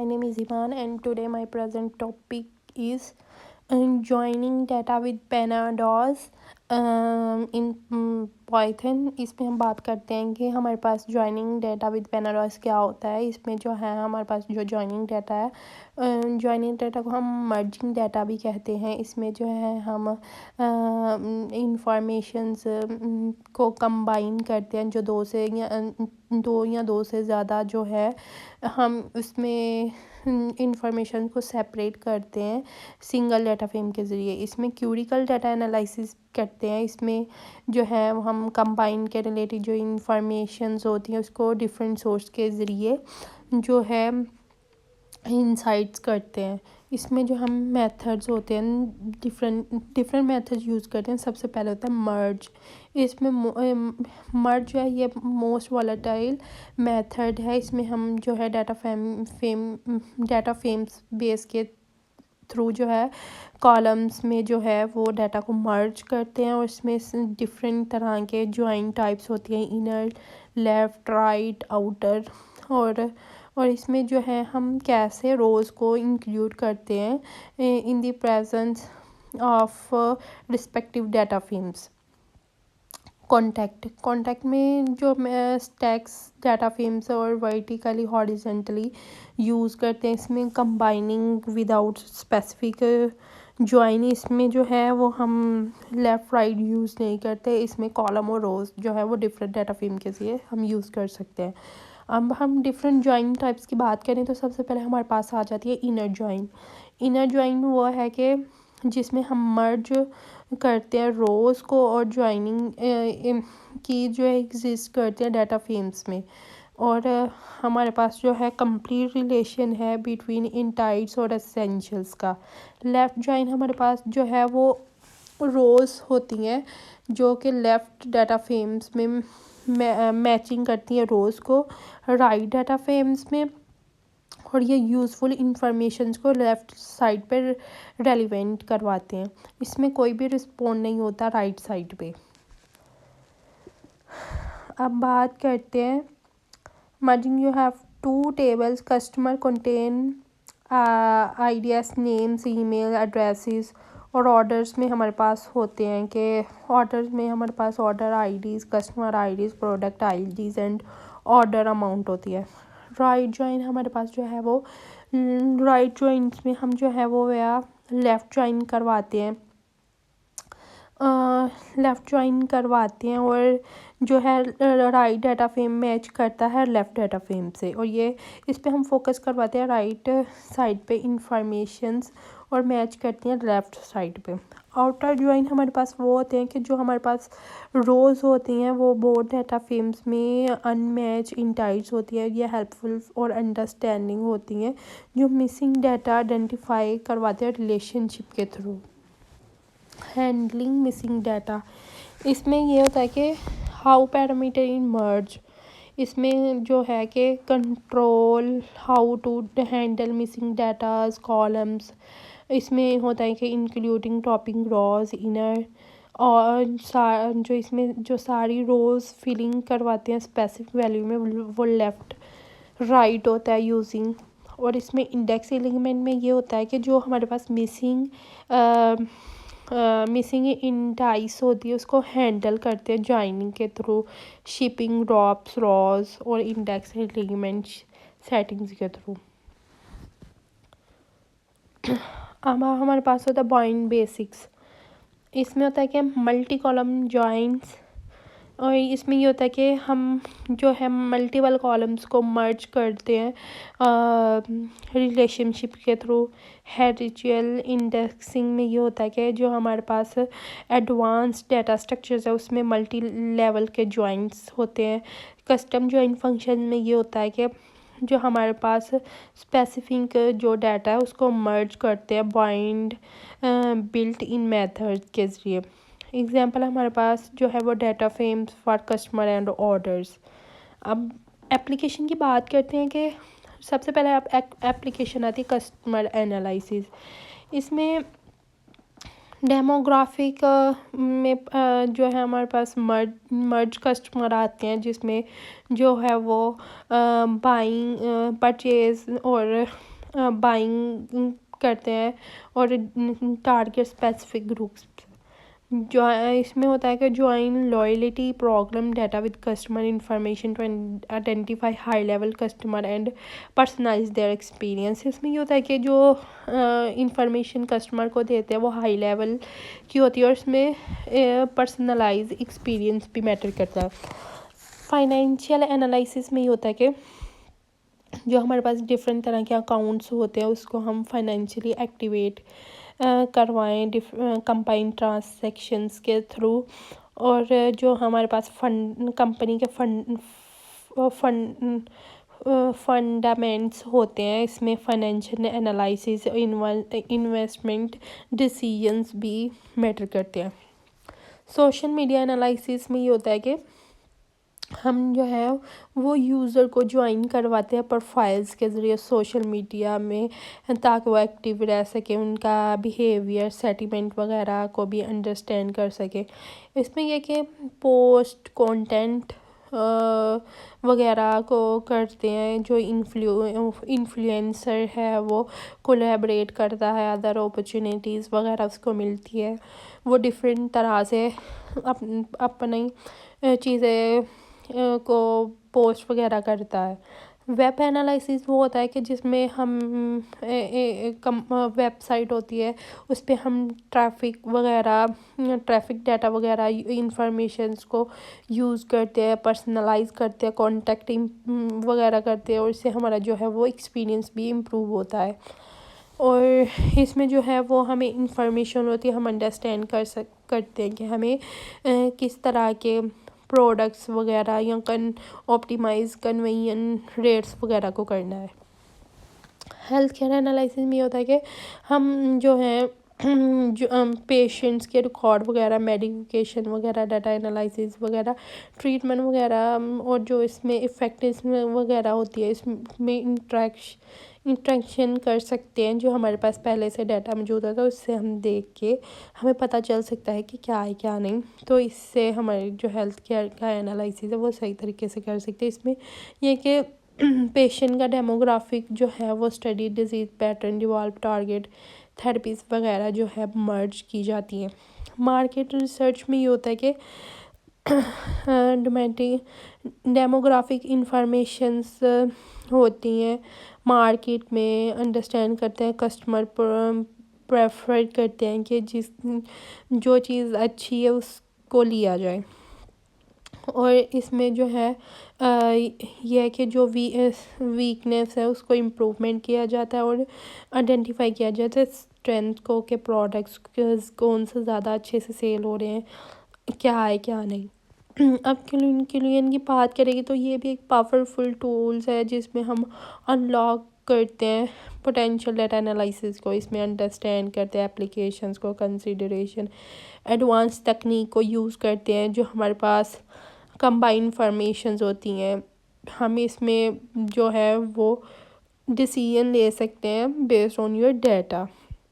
My name is Iman and today my present topic is joining data with pandas in Python. इसमें हम बात करते हैं कि हमारे पास joining data with pandas क्या होता है. इसमें जो है हमारे पास जो joining data है, joining data को हम merging data भी कहते हैं. इसमें जो है हम informations को combine करते हैं, जो दो या दो से ज़्यादा जो है हम उसमें इंफॉर्मेशन को सेपरेट करते हैं सिंगल डाटा फ्रेम के ज़रिए. इसमें क्यूरिकल डाटा एनालिसिस करते हैं. इसमें जो है हम कंबाइन के रिलेटेड जो इंफॉर्मेशंस होती हैं उसको डिफरेंट सोर्स के ज़रिए जो है इंसाइट्स करते हैं. इसमें जो हम मेथड्स होते हैं डिफरेंट मेथड्स यूज़ करते हैं. सबसे पहले होता है मर्ज. इसमें मर्ज जो है ये मोस्ट वॉलेटाइल मेथड है. इसमें हम जो है डाटा फ्रेम्स बेस के थ्रू जो है कॉलम्स में जो है वो डाटा को मर्ज करते हैं. और इसमें डिफरेंट तरह के ज्वाइन टाइप्स होती हैं, इनर, लेफ़्ट, राइट, आउटर. और इसमें जो है हम कैसे रोज़ को इंक्लूड करते हैं in the presence of respective data frames. Contact में जो स्टैक्स डाटा फ्रेम्स और वर्टिकली हॉरिजॉन्टली यूज़ करते हैं. इसमें कंबाइनिंग विदाउट स्पेसिफिक ज्वाइन. इसमें जो है वो हम लेफ़्ट राइट यूज़ नहीं करते. इसमें कॉलम और रोज़ जो है वो डिफरेंट डाटा फ्रेम के लिए हम यूज़ कर सकते हैं. अब हम डिफरेंट ज्वाइन टाइप्स की बात करें तो सबसे पहले हमारे पास आ जाती है इनर ज्वाइन. इनर ज्वाइन वो है कि जिसमें हम मर्ज करते हैं रोज़ को और ज्वाइनिंग की जो एग्जिस्ट करते हैं डाटा फ्रेम्स में. और हमारे पास जो है कंप्लीट रिलेशन है बिटवीन इंटाइट्स और एसेंशियल्स का. लेफ़्ट ज्वाइन हमारे पास जो है वो रोज़ होती हैं जो कि लेफ़्ट डाटा फ्रेम्स में मैचिंग करती हैं रोज़ को राइट डाटा फ्रेम्स में. और ये यूज़फुल इंफॉर्मेशंस को लेफ़्ट साइड पर रेलिवेंट करवाते हैं. इसमें कोई भी रिस्पॉन्ड नहीं होता राइट साइड पे. अब बात करते हैं merging. You have two tables. Customer contain ideas, names, email addresses. और ऑर्डर्स में हमारे पास होते हैं कि ऑर्डर्स में हमारे पास order IDs, customer IDs, product IDs and order amount होती है. राइट ज्वाइन हमारे पास जो है वो राइट ज्वाइंस में हम जो है वो या लेफ़्ट ज्वाइन करवाते हैं और जो है राइट डाटा फ्रेम मैच करता है लेफ़्ट डाटा फ्रेम से. और ये इस पे हम फोकस करवाते हैं राइट साइड पे इंफॉर्मेशंस और मैच करती हैं लेफ़्ट साइड पे. आउटर ज्वाइन हमारे पास वो होते हैं कि जो हमारे पास रोज़ होती हैं वो बोथ डाटा फ्रेम्स में अनमैच इंटाइट्स होती है. ये हेल्पफुल और अंडरस्टैंडिंग होती हैं जो मिसिंग डाटा आइडेंटिफाई करवाते हैं रिलेशनशिप के थ्रू. Handling missing data. इसमें ये होता है कि हाउ पैरामीटर इन मर्ज. इसमें जो है कि control how to handle missing datas columns. इसमें होता है कि इंक्लूडिंग टॉपिंग रोज़ इनर. और जो इसमें जो सारी रोज़ फिलिंग करवाते हैं स्पेसिफिक वैल्यू में वो लेफ़्ट राइट होता है यूजिंग. और इसमें इंडेक्स एलिमेंट में ये होता है कि जो हमारे पास मिसिंग इंटाइस होती है उसको हैंडल करते हैं ज्वाइनिंग के थ्रू, शिपिंग ड्रॉप्स, रॉज और इंडेक्स एलिमेंट सेटिंग्स के थ्रू. अब हमारे पास होता है बाइंड बेसिक्स. इसमें होता है कि मल्टी कॉलम जॉइंस. और इसमें ये होता है कि हम जो है मल्टीपल कॉलम्स को मर्ज करते हैं रिलेशनशिप के थ्रू. हेरिजियल इंडेक्सिंग में ये होता है कि जो हमारे पास एडवांस डाटा स्ट्रक्चर्स है उसमें मल्टी लेवल के जॉइंट्स होते हैं. कस्टम जॉइन फंक्शन में ये होता है कि जो हमारे पास स्पेसिफिक जो डाटा है उसको मर्ज करते हैं बाइंड बिल्ट इन मेथड के ज़रिए. एग्जाम्पल हमारे पास जो है वो data frames for customer and orders. अब एप्लीकेशन की बात करते हैं कि सबसे पहले आप एप्लीकेशन आती है कस्टमर एनालिसिस. इसमें डेमोग्राफिक में जो है हमारे पास मर्ज कस्टमर आते हैं जिसमें जो है वो बाइंग परचेज और بائنگ کرتے ہیں اور ٹارگیٹ اسپیسیفک گروپس. جو اس میں ہوتا ہے کہ join loyalty program data with customer information to identify high level customer and personalize their experience. اس میں یہ ہوتا ہے کہ جو انفارمیشن کسٹمر کو دیتے ہیں وہ ہائی لیول کی ہوتی ہے اور اس میں پرسنلائز ایکسپیرینس بھی میٹر کرتا ہے. فائنینشیل انالائسس میں یہ ہوتا ہے کہ جو ہمارے پاس ڈفرینٹ طرح کے اکاؤنٹس ہوتے ہیں اس کو ہم فائنینشلی ایکٹیویٹ کروائیں کمبائن ٹرانزیکشنس کے تھرو, اور جو ہمارے پاس کمپنی کے فنڈامنٹس ہوتے ہیں اس میں فائنینشیل انالائسس انویسٹمنٹ ڈیسیژنس بھی میٹر کرتے ہیں. سوشل میڈیا انالائسس میں یہ ہوتا ہے کہ ہم جو ہے وہ یوزر کو جوائن کرواتے ہیں پروفائلز کے ذریعے سوشل میڈیا میں تاکہ وہ ایکٹیو رہ سکے, ان کا بیہیویئر سینٹیمنٹ وغیرہ کو بھی انڈرسٹینڈ کر سکے. اس میں یہ کہ پوسٹ کانٹینٹ وغیرہ کو کرتے ہیں, جو انفلوئنسر ہے وہ کولیبریٹ کرتا ہے, ادر اپرچونیٹیز وغیرہ اس کو ملتی ہے, وہ ڈفرینٹ طرح سے اپنی چیزیں کو پوسٹ وغیرہ کرتا ہے. ویب انالائسس وہ ہوتا ہے کہ جس میں ہم ویب سائٹ ہوتی ہے اس پہ ہم ٹریفک ڈیٹا وغیرہ انفارمیشنس کو یوز کرتے ہیں, پرسنلائز کرتے ہیں, کانٹیکٹنگ وغیرہ کرتے ہیں, اور اس سے ہمارا جو ہے وہ ایکسپیرینس بھی امپروو ہوتا ہے. اور اس میں جو ہے وہ ہمیں انفارمیشن ہوتی ہے, ہم انڈرسٹینڈ کرتے ہیں کہ ہمیں کس طرح کے پروڈکٹس وغیرہ یا آپٹیمائز کنوین ریٹس وغیرہ کو کرنا ہے. ہیلتھ کیئر انالائسس میں یہ ہوتا ہے کہ ہم جو ہیں پیشنٹس کے ریکارڈ وغیرہ, میڈیکیشن وغیرہ, ڈیٹا انالائسس وغیرہ, ٹریٹمنٹ وغیرہ, اور جو اس میں افیکٹس وغیرہ ہوتی ہے اس میں انٹریکشن کر سکتے ہیں. جو ہمارے پاس پہلے سے ڈیٹا موجود ہوتا ہے اس سے ہم دیکھ کے ہمیں پتہ چل سکتا ہے کہ کیا ہے کیا نہیں, تو اس سے ہماری جو ہیلتھ کیئر کا انالائسس ہے وہ صحیح طریقے سے کر سکتے ہیں. اس میں یہ کہ پیشنٹ کا ڈیموگرافک جو ہے وہ study, disease pattern, develop target therapies وغیرہ جو ہے مرج کی جاتی ہیں. مارکیٹ ریسرچ میں یہ ہوتا ہے کہ ڈیموگرافک انفارمیشنس ہوتی ہیں مارکیٹ میں, انڈرسٹینڈ کرتے ہیں کسٹمر پریفر کرتے ہیں کہ جو چیز اچھی ہے اس کو لیا جائے. اور اس میں جو ہے یہ ہے کہ جو ویکنیس ہے اس کو امپروومنٹ کیا جاتا ہے اور آئیڈینٹیفائی کیا جاتا ہے اسٹرینتھ کو, کہ پروڈکٹس کون سے زیادہ اچھے سے سیل ہو رہے ہیں, کیا ہے کیا نہیں. اب کلین کی بات کریں گے تو یہ بھی ایک پاورفل ٹولز ہے جس میں ہم انلاک کرتے ہیں پوٹینشیل ڈیٹا انالائسس کو, اس میں انڈرسٹینڈ کرتے ہیں اپلیکیشنز کو, کنسیڈریشن ایڈوانس تکنیک کو یوز کرتے ہیں, جو ہمارے پاس کمبائن انفارمیشنز ہوتی ہیں. ہم اس میں جو ہے وہ ڈیسیژن لے سکتے ہیں بیسڈ آن یور ڈیٹا.